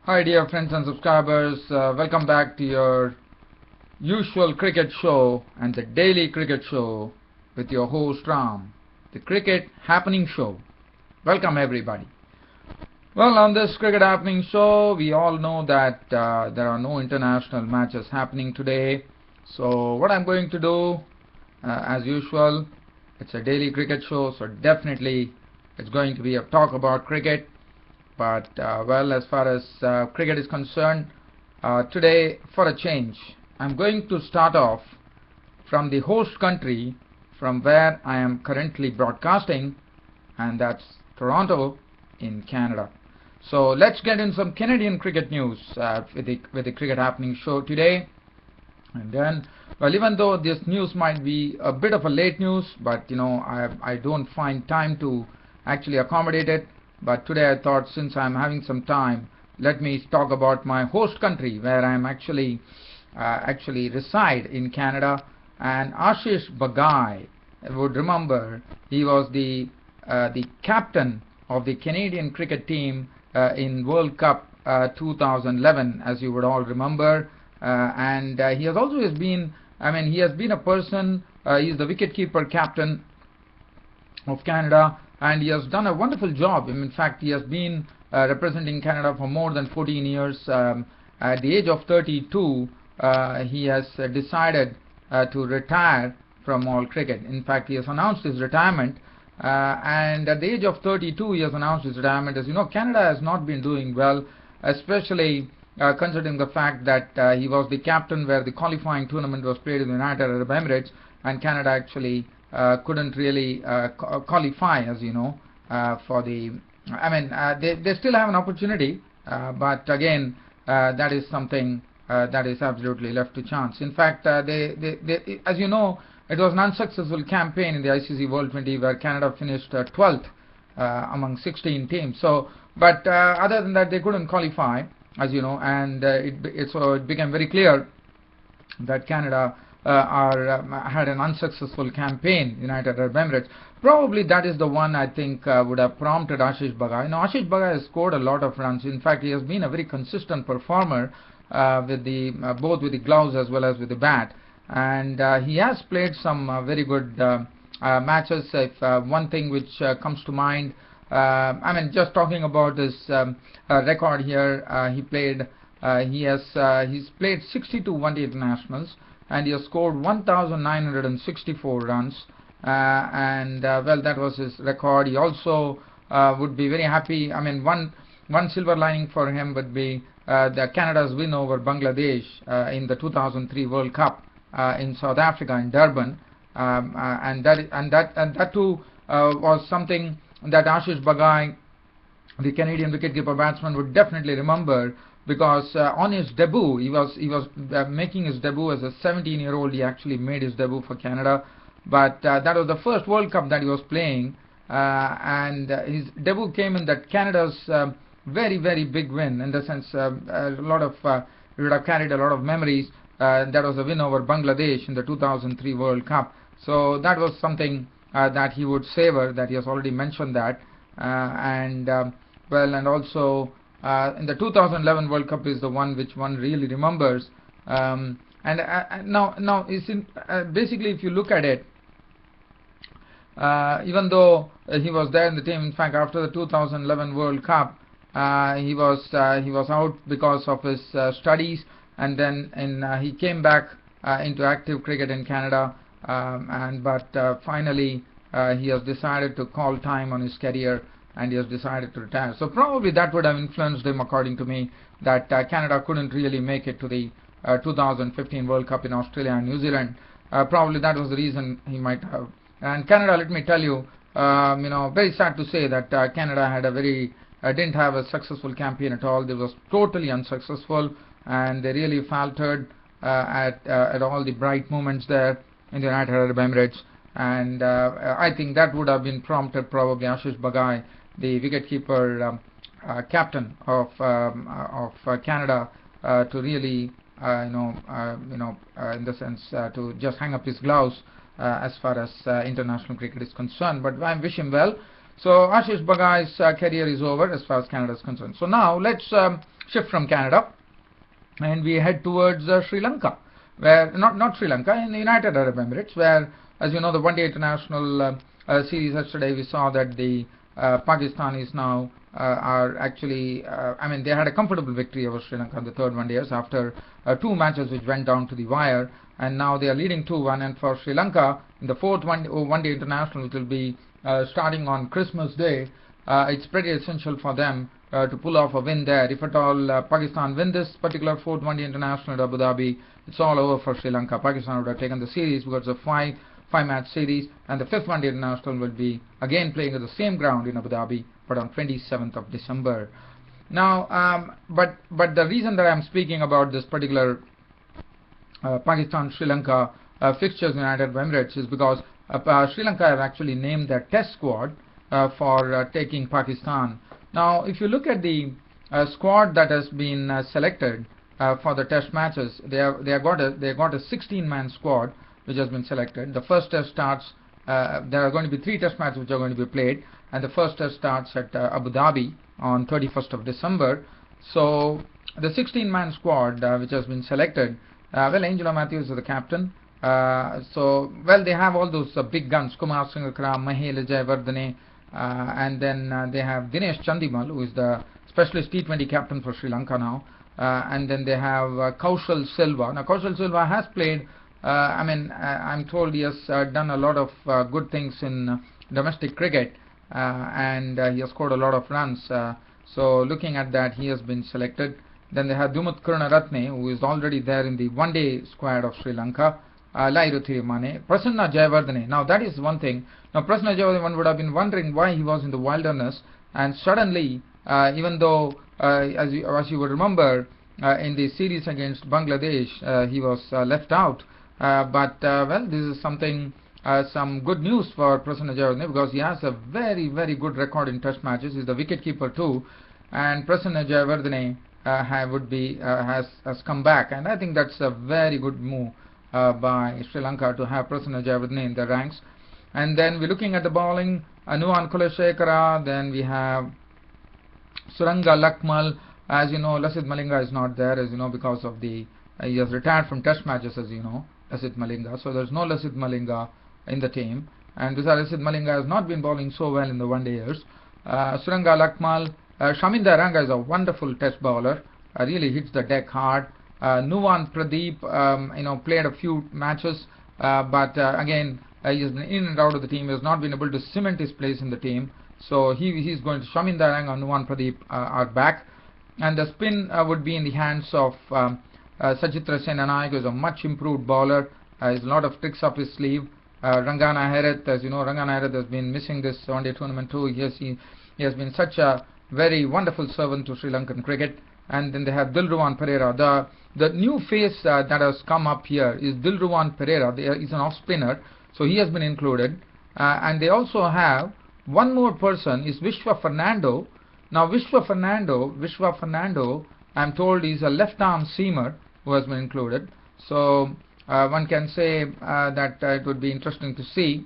Hi dear friends and subscribers, welcome back to your usual cricket show and the daily cricket show with your host Ram, the Cricket Happening Show. Welcome everybody. Well, on this Cricket Happening Show, we all know that there are no international matches happening today. So what I'm going to do, as usual, it's a daily cricket show, so definitely it's going to be a talk about cricket. But well, as far as cricket is concerned, today for a change, I'm going to start off from the host country from where I am currently broadcasting, and that's Toronto in Canada. So let's get in some Canadian cricket news with the Cricket Happening Show today. And then, well, even though this news might be a bit of a late news, but you know, I don't find time to actually accommodate it. But today I thought, since I'm having some time, let me talk about my host country where I'm actually reside in Canada. And Ashish Bagai, would remember, he was the captain of the Canadian cricket team in World Cup 2011, as you would all remember. And he has always been, he has been a person, he's the wicketkeeper captain of Canada, and he has done a wonderful job. In fact, he has been representing Canada for more than 14 years. At the age of 32, he has decided to retire from all cricket. In fact, he has announced his retirement, and at the age of 32, he has announced his retirement. As you know, Canada has not been doing well, especially considering the fact that he was the captain where the qualifying tournament was played in the United Arab Emirates, and Canada actually couldn't really qualify, as you know, for the. They still have an opportunity, but again, that is something that is absolutely left to chance. In fact, they, as you know, it was an unsuccessful campaign in the ICC World 20 where Canada finished 12th among 16 teams. So, but other than that, they couldn't qualify, as you know, and so it became very clear that Canada had an unsuccessful campaign in United Arab Emirates. Probably that is the one I think would have prompted Ashish Bagai. Now, Ashish Bagai has scored a lot of runs. In fact, he has been a very consistent performer with the both with the gloves as well as with the bat, and he has played some very good matches. If one thing which comes to mind, just talking about his record here, he's played 62 one-day internationals, and he has scored 1,964 runs, and well, that was his record. He also would be very happy. One silver lining for him would be the Canada's win over Bangladesh in the 2003 World Cup in South Africa in Durham, and that too was something that Ashish Bagai, the Canadian wicketkeeper batsman, would definitely remember, because on his debut, he was making his debut as a 17-year-old. He actually made his debut for Canada, but that was the first World Cup that he was playing, and his debut came in that Canada's very big win, in the sense a lot of he would have carried a lot of memories. That was a win over Bangladesh in the 2003 World Cup. So that was something that he would savor. That he has already mentioned that, and also. In the 2011 World Cup is the one which one really remembers, now basically, if you look at it, even though he was there in the team, in fact, after the 2011 World Cup, he was out because of his studies, and then he came back into active cricket in Canada, but finally he has decided to call time on his career, and he has decided to retire. So probably that would have influenced him, according to me, that Canada couldn't really make it to the 2015 World Cup in Australia and New Zealand. Probably that was the reason he might have. And Canada, let me tell you, very sad to say that Canada had didn't have a successful campaign at all. They was totally unsuccessful, and they really faltered at all the bright moments there in the United Arab Emirates. And I think that would have been prompted probably Ashish Bagai, the wicketkeeper captain of Canada, to really in the sense to just hang up his gloves as far as international cricket is concerned. But I wish him well. So Ashish Bagai's career is over as far as Canada is concerned. So now let's shift from Canada, and we head towards Sri Lanka, where not Sri Lanka, in the United Arab Emirates, where, as you know, the one-day international series yesterday, we saw that the Pakistanis now are actually, I mean, they had a comfortable victory over Sri Lanka in the third one-dayers after 2 matches which went down to the wire, and now they are leading 2-1. And for Sri Lanka, in the fourth one-day international, which will be starting on Christmas Day, it's pretty essential for them to pull off a win there. If at all Pakistan win this particular fourth one-day international at Abu Dhabi, it's all over for Sri Lanka. Pakistan would have taken the series because it's a five-match series, and the fifth one-day international will be again playing at the same ground in Abu Dhabi, but on 27th of December. Now, but the reason that I'm speaking about this particular Pakistan-Sri Lanka fixtures in United Arab Emirates is because Sri Lanka have actually named their test squad for taking Pakistan. Now, if you look at the squad that has been selected for the test matches, they got a 16-man squad which has been selected. The first test starts. There are going to be 3 test matches which are going to be played, and the first test starts at Abu Dhabi on 31st of December. So the 16-man squad which has been selected, well, Angelo Matthews is the captain. So, well, they have all those big guns, Kumar Sangakkara, Mahela Jayawardene, and then they have Dinesh Chandimal, who is the specialist T20 captain for Sri Lanka now, and then they have Kaushal Silva. Now, Kaushal Silva has played, I mean, I'm told he has done a lot of good things in domestic cricket, and he has scored a lot of runs. So, looking at that, he has been selected. Then they have Dumut Karunaratne, who is already there in the one-day squad of Sri Lanka. Lairu Thirimane, Prasanna Jayawardene. Now that is one thing. Now Prasanna Jayawardene, one would have been wondering why he was in the wilderness, and suddenly, even though, as you would remember, in the series against Bangladesh, he was left out. But well, this is something, some good news for Prasanna Jayawardene, because he has a very, very good record in test matches. He's the wicket-keeper too, and Prasanna Jayawardene has come back, and I think that's a very good move by Sri Lanka to have Prasanna Jayawardene in their ranks. And then we're looking at the bowling, Nuwan Kulashekara, then we have Suranga Lakmal. As you know, Lasith Malinga is not there, as you know, because of the he has retired from test matches, as you know, Lasith Malinga. So there's no Lasith Malinga in the team, and besides, Lasith Malinga has not been bowling so well in the one-day years. Suranga Lakmal, Shaminda Ranga is a wonderful test bowler, really hits the deck hard. Nuwan Pradeep, played a few matches, but again, he has been in and out of the team. He has not been able to cement his place in the team. So he's going to Shaminda Ranga and Nuwan Pradeep are back, and the spin would be in the hands of Sachitra Senanayak, who is a much improved bowler. Has a lot of tricks up his sleeve. Rangana Herath, as you know, Rangana Herath has been missing this one-day tournament too. He has been such a very wonderful servant to Sri Lankan cricket. And then they have Dilruwan Pereira. The new face that has come up here is Dilruwan Pereira. He's an off-spinner, so he has been included. And they also have one more person, is Vishwa Fernando. Now Vishwa Fernando, I'm told, is a left-arm seamer who has been included. So one can say that it would be interesting to see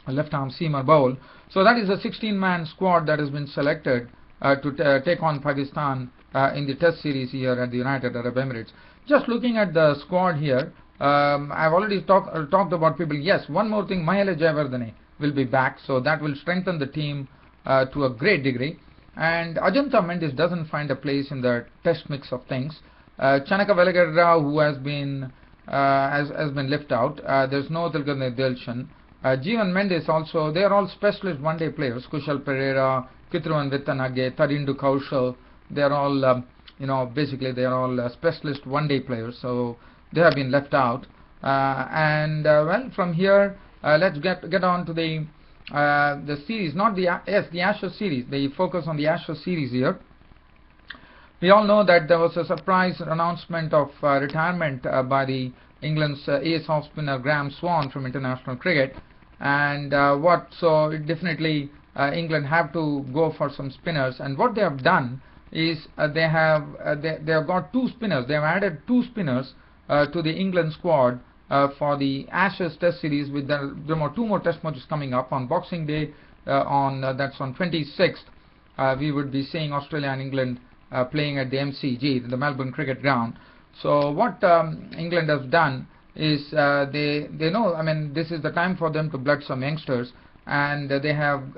a left-arm seamer bowl. So that is a 16-man squad that has been selected to take on Pakistan in the test series here at the United Arab Emirates. Just looking at the squad here, I've already talked about people. Yes, one more thing, Mahela Jayawardene will be back, so that will strengthen the team to a great degree. And Ajanta Mendis doesn't find a place in the test mix of things. Chanaka Velagarra, who has been left out. There's no Tilgane Dilshan. Jeevan Mendes also, they are all specialist one-day players. Kushal Pereira, Kitruvan Vittanage, Tarindu Kaushal. They are all, basically they are all specialist one-day players, so they have been left out. Well, from here, let's get on to the series, not the Ashes series. They focus on the Ashes series here. We all know that there was a surprise announcement of retirement by the England's ace off-spinner Graham Swann from international cricket, and so it definitely England have to go for some spinners, and what they have done is they have got 2 spinners. They have added 2 spinners to the England squad for the Ashes Test series. With there are 2 more Test matches coming up on Boxing Day. That's on 26th. We would be seeing Australia and England playing at the MCG, the Melbourne Cricket Ground. So what England has done is they know, I mean, this is the time for them to blood some youngsters, and they have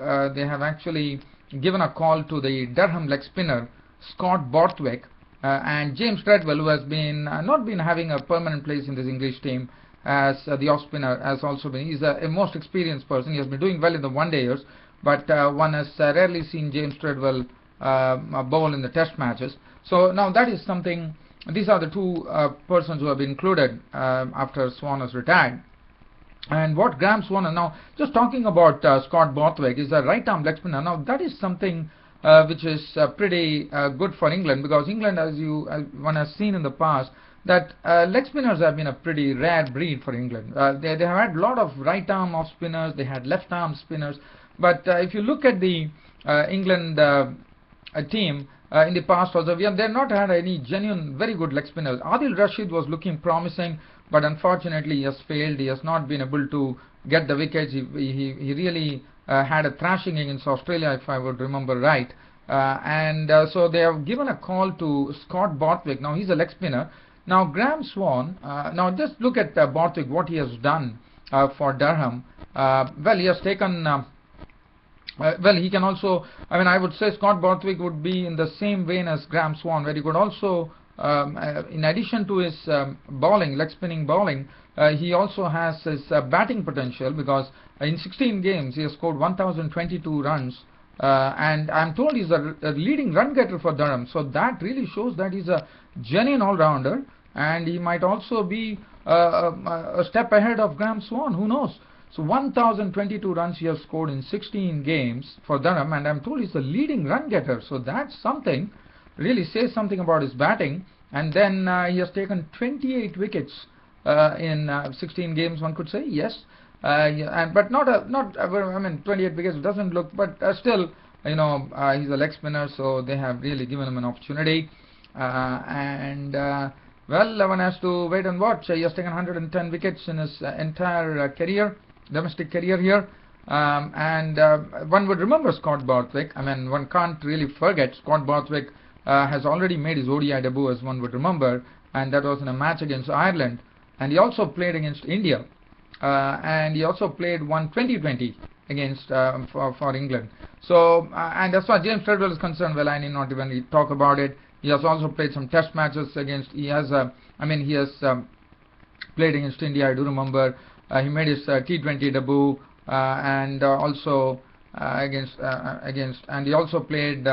actually given a call to the Durham leg spinner Scott Borthwick and James Treadwell, who has been not been having a permanent place in this English team as the off spinner, has also been. He's a most experienced person. He has been doing well in the one-dayers, but one has rarely seen James Treadwell bowl in the test matches. So now that is something. These are the two persons who have been included after Swann has retired. And what Graham Swann, now just talking about Scott Borthwick, is a right arm leg spinner. Now that is something which is pretty good for England, because England, as one has seen in the past, that leg spinners have been a pretty rare breed for England. They have had a lot of right arm off spinners, they had left arm spinners, but if you look at the England team in the past also, they have not had any genuine very good leg spinners. Adil Rashid was looking promising, but unfortunately he has failed. He has not been able to get the wickets. He really had a thrashing against Australia, if I would remember right. So they have given a call to Scott Borthwick. Now he's a leg spinner. Now Graham Swann, now just look at Borthwick, what he has done for Durham. Well, he has taken well, he can also, I mean, I would say Scott Borthwick would be in the same vein as Graham Swann, where he could also, in addition to his bowling, leg spinning bowling, he also has his batting potential, because in 16 games he has scored 1,022 runs, and I'm told he's a leading run getter for Durham. So that really shows that he's a genuine all-rounder, and he might also be a step ahead of Graham Swann. Who knows? So 1,022 runs he has scored in 16 games for Durham, and I'm told he's the leading run getter. So that's something, really says something about his batting. And then he has taken 28 wickets in 16 games, one could say, yes. But I mean, 28 wickets doesn't look, but still, you know, he's a leg spinner, so they have really given him an opportunity. Well, one has to wait and watch. He has taken 110 wickets in his entire career, domestic career here. One would remember Scott Borthwick. I mean, one can't really forget Scott Borthwick has already made his ODI debut, as one would remember, and that was in a match against Ireland. And he also played against India. And he also played one T20 against for England. So, and as far as James Treadwell is concerned, well, I need not even talk about it. He has also played some test matches against, he has played against India, I do remember. He made his T20 debut, and also and he also played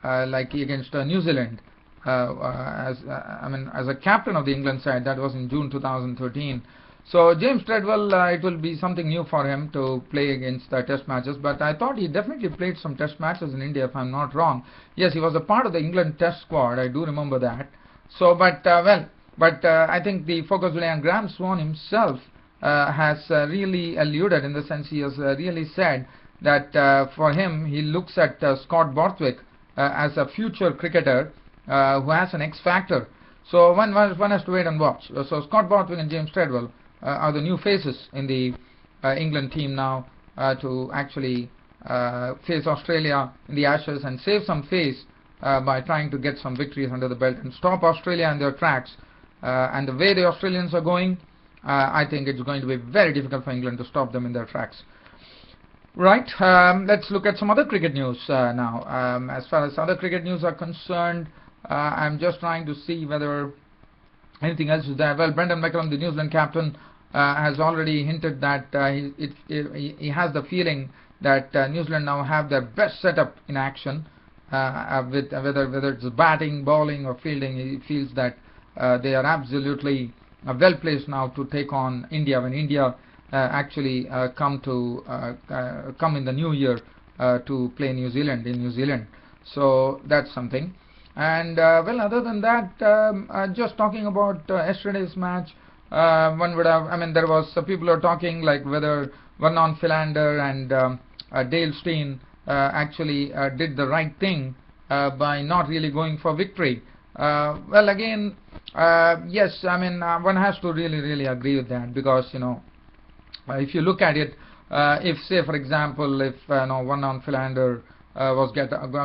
against New Zealand as a captain of the England side. That was in June 2013. So James Treadwell, it will be something new for him to play against test matches, but I thought he definitely played some test matches in India, if I'm not wrong. Yes, he was a part of the England test squad, I do remember that. So, I think the focus will be on Graham Swann himself. Has really alluded, in the sense he has really said that for him, he looks at Scott Borthwick as a future cricketer who has an X factor. So one has to wait and watch. So Scott Borthwick and James Treadwell are the new faces in the England team now to actually face Australia in the Ashes and save some face by trying to get some victories under the belt and stop Australia in their tracks. And the way the Australians are going, I think it's going to be very difficult for England to stop them in their tracks. Right, let's look at some other cricket news now. As far as other cricket news are concerned, I'm just trying to see whether anything else is there. Well, Brendan McCullum, the New Zealand captain, has already hinted that he has the feeling that New Zealand now have their best setup in action, with whether it's batting, bowling or fielding. He feels that they are absolutely well placed now to take on India when India actually come in the new year to play New Zealand in New Zealand. So that's something. And well, other than that, just talking about yesterday's match, one would have, I mean, there was people are talking like whether Vernon Philander and Dale Steyn actually did the right thing by not really going for victory. Well, again, yes, I mean, one has to really agree with that, because, you know, if you look at it, if say for example, if Vernon Philander was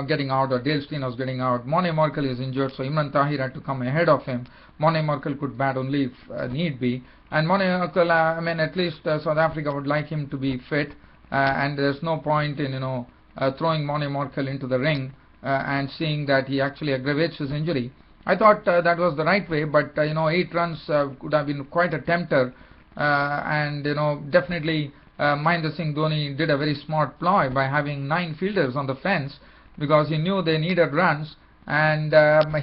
getting out, or Dale Steyn was getting out. Monet Merkel is injured, so Imran Tahir had to come ahead of him. Monet Merkel could bat only if need be. And Monet Merkel, I mean, at least South Africa would like him to be fit, and there's no point in throwing Monet Merkel into the ring and seeing that he actually aggravates his injury. I thought that was the right way, but 8 runs could have been quite a tempter, and definitely Mahendra Singh Dhoni did a very smart ploy by having 9 fielders on the fence, because he knew they needed runs, and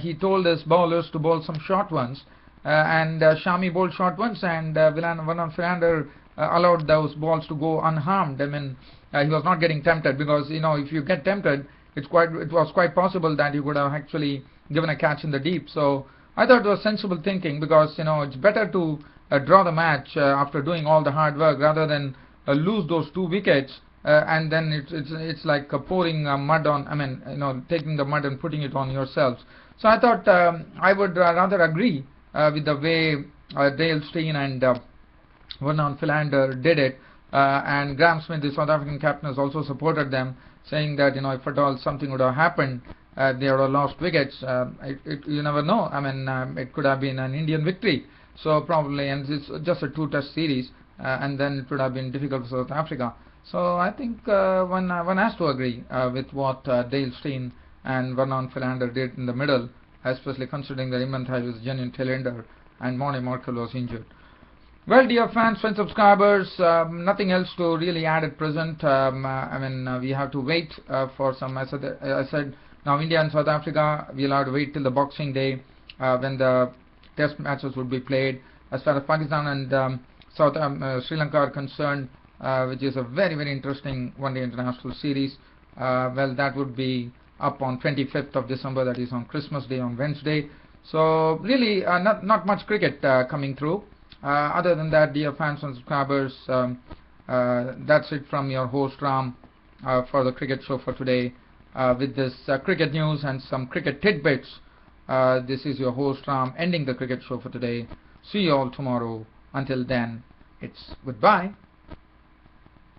he told his bowlers to bowl some short ones, and Shami bowled short ones, and Vernon Philander allowed those balls to go unharmed. I mean, he was not getting tempted, because if you get tempted, it was quite possible that he would have actually given a catch in the deep. So I thought it was sensible thinking, because it's better to draw the match after doing all the hard work, rather than lose those 2 wickets and then it's like pouring mud on, I mean, taking the mud and putting it on yourselves. So I thought I would rather agree with the way Dale Steyn and Vernon Philander did it, and Graham Smith, the South African captain, has also supported them, saying that if at all something would have happened, they would have lost wickets. You never know. I mean, it could have been an Indian victory. So probably, and it's just a 2-test series, and then it would have been difficult for South Africa. So I think one has to agree with what Dale Steyn and Vernon Philander did in the middle, especially considering that Imran Tahir was a genuine tail-ender and Monet Merkel was injured. Well, dear fans, friends, subscribers, nothing else to really add at present. I mean, we have to wait for some, as I said, now India and South Africa, we'll have to wait till the Boxing Day when the test matches would be played. As far as Pakistan and Sri Lanka are concerned, which is a very, very interesting one-day international series, well, that would be up on 25th of December, that is on Christmas Day, on Wednesday. So really not much cricket coming through. Other than that, dear fans and subscribers, that's it from your host Ram for the cricket show for today, with this cricket news and some cricket tidbits. This is your host Ram ending the cricket show for today. See you all tomorrow. Until then, it's goodbye.